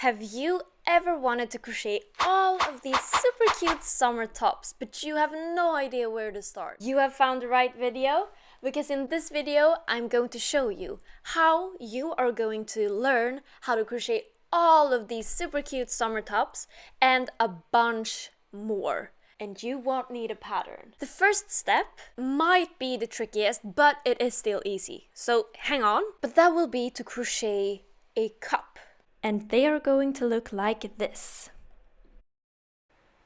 Have you ever wanted to crochet all of these super cute summer tops, but you have no idea where to start? You have found the right video, because in this video I'm going to show you how you are going to learn how to crochet all of these super cute summer tops and a bunch more. And you won't need a pattern. The first step might be the trickiest, but it is still easy. So hang on. But that will be to crochet a cup. And they are going to look like this.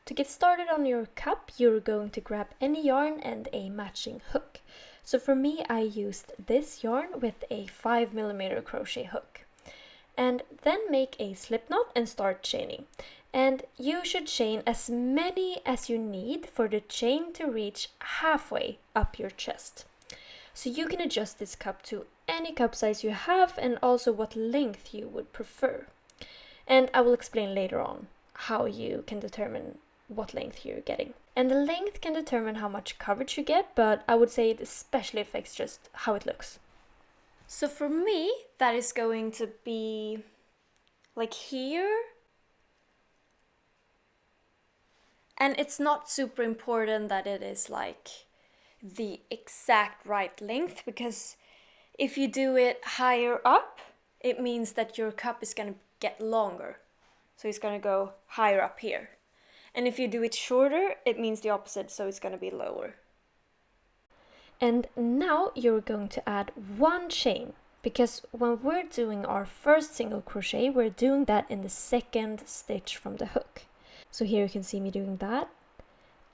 To get started on your cup, you're going to grab any yarn and a matching hook. So for me, I used this yarn with a 5mm crochet hook. And then make a slip knot and start chaining. And you should chain as many as you need for the chain to reach halfway up your chest. So you can adjust this cup to any cup size you have and also what length you would prefer. And I will explain later on how you can determine what length you're getting. And the length can determine how much coverage you get, but I would say it especially affects just how it looks. So for me, that is going to be like here. And it's not super important that it is like the exact right length, because if you do it higher up, it means that your cup is going to get longer. So it's going to go higher up here. And if you do it shorter, it means the opposite, so it's going to be lower. And now you're going to add one chain, because when we're doing our first single crochet, we're doing that in the second stitch from the hook. So here you can see me doing that.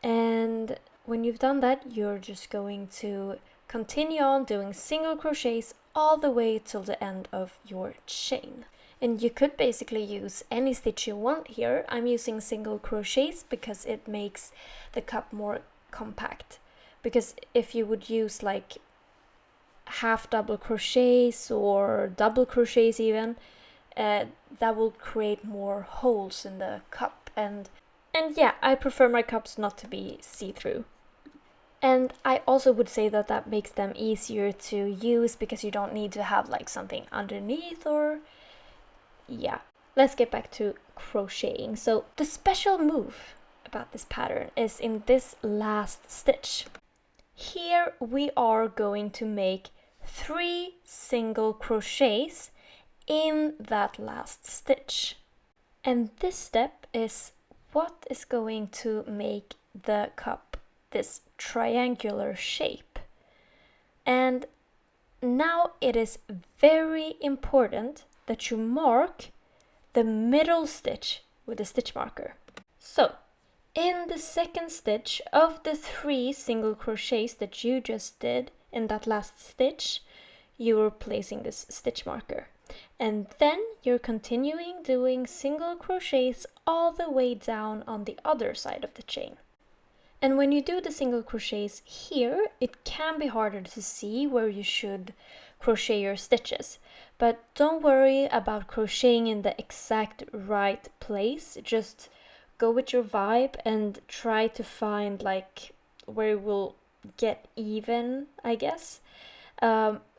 And when you've done that, you're just going to continue on doing single crochets all the way till the end of your chain. And you could basically use any stitch you want here. I'm using single crochets because it makes the cup more compact. Because if you would use like half double crochets or double crochets even, that will create more holes in the cup. And yeah, I prefer my cups not to be see-through. And I also would say that that makes them easier to use because you don't need to have like something underneath or... yeah. Let's get back to crocheting. So the special move about this pattern is in this last stitch. Here we are going to make 3 single crochets in that last stitch. And this step is what is going to make the cup this triangular shape. And now it is very important that you mark the middle stitch with a stitch marker. So in the second stitch of the 3 single crochets that you just did in that last stitch, you are placing this stitch marker. And then you're continuing doing single crochets all the way down on the other side of the chain. And when you do the single crochets here, it can be harder to see where you should crochet your stitches. But don't worry about crocheting in the exact right place. Just go with your vibe and try to find like where it will get even, I guess.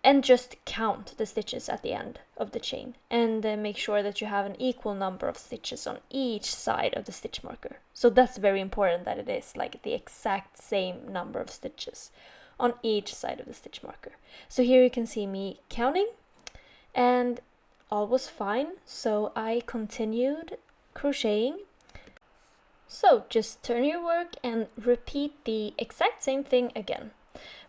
And just count the stitches at the end of the chain and make sure that you have an equal number of stitches on each side of the stitch marker. So that's very important, that it is like the exact same number of stitches on each side of the stitch marker. So here you can see me counting and all was fine. So I continued crocheting. So just turn your work and repeat the exact same thing again.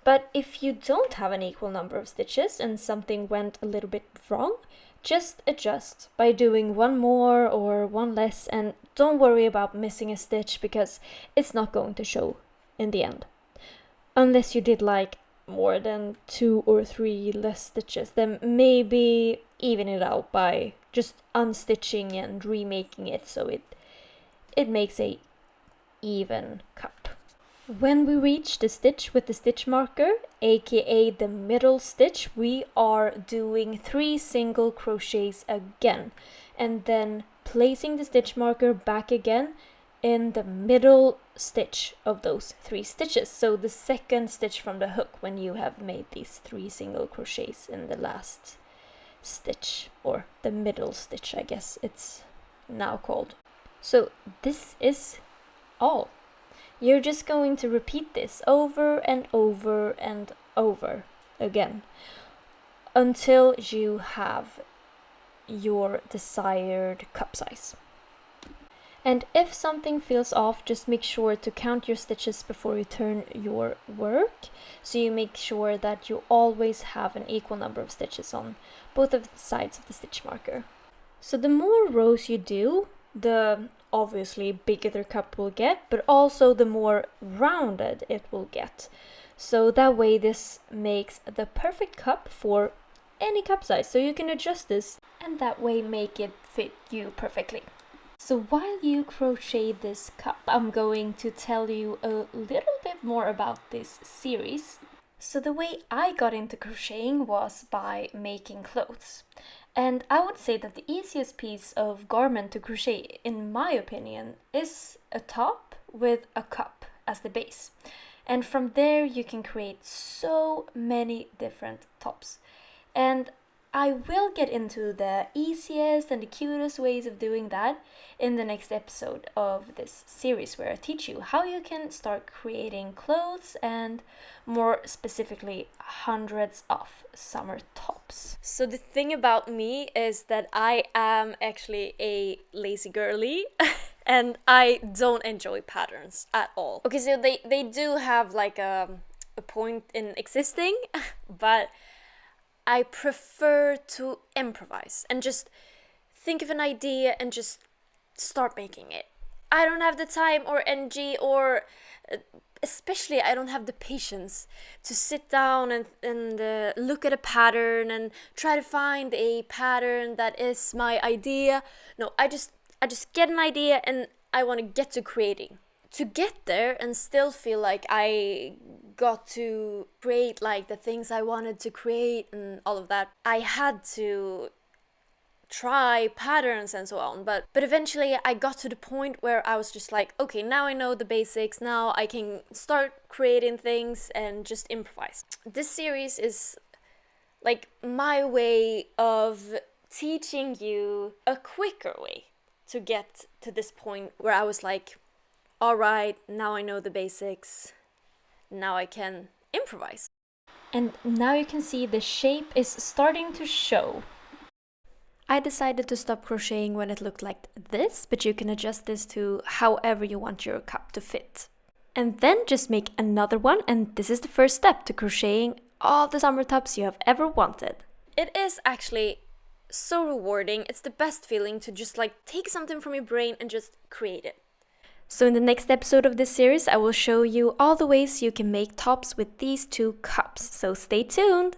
But if you don't have an equal number of stitches and something went a little bit wrong, just adjust by doing one more or one less, and don't worry about missing a stitch because it's not going to show in the end. Unless you did like more than 2 or 3 less stitches, then maybe even it out by just unstitching and remaking it so it makes a even cup. When we reach the stitch with the stitch marker, aka the middle stitch, we are doing 3 single crochets again and then placing the stitch marker back again in the middle stitch of those 3 stitches. So the second stitch from the hook when you have made these 3 single crochets in the last stitch, or the middle stitch, I guess it's now called. So this is all. You're just going to repeat this over and over and over again until you have your desired cup size. And if something feels off, just make sure to count your stitches before you turn your work, so you make sure that you always have an equal number of stitches on both of the sides of the stitch marker. So the more rows you do, the obviously bigger the cup will get, but also the more rounded it will get. So that way this makes the perfect cup for any cup size. So you can adjust this and that way make it fit you perfectly. So while you crochet this cup, I'm going to tell you a little bit more about this series. So the way I got into crocheting was by making clothes. And I would say that the easiest piece of garment to crochet, in my opinion, is a top with a cup as the base. And from there you can create so many different tops. And I will get into the easiest and the cutest ways of doing that in the next episode of this series, where I teach you how you can start creating clothes and more specifically hundreds of summer tops. So the thing about me is that I am actually a lazy girly and I don't enjoy patterns at all. Okay, so they do have like a point in existing, but I prefer to improvise and just think of an idea and just start making it. I don't have the time or energy, or especially I don't have the patience to sit down and look at a pattern and try to find a pattern that is my idea. No, I just get an idea and I want to get to creating. To get there and still feel like I got to create like the things I wanted to create and all of that, I had to try patterns and so on, but eventually I got to the point where I was just like, okay, now I know the basics, now I can start creating things and just improvise. This series is like my way of teaching you a quicker way to get to this point where I was like, all right, now I know the basics, now I can improvise. And now you can see the shape is starting to show. I decided to stop crocheting when it looked like this, but you can adjust this to however you want your cup to fit. And then just make another one, and this is the first step to crocheting all the summer tops you have ever wanted. It is actually so rewarding. It's the best feeling to just like take something from your brain and just create it. So in the next episode of this series, I will show you all the ways you can make tops with these two cups. So stay tuned!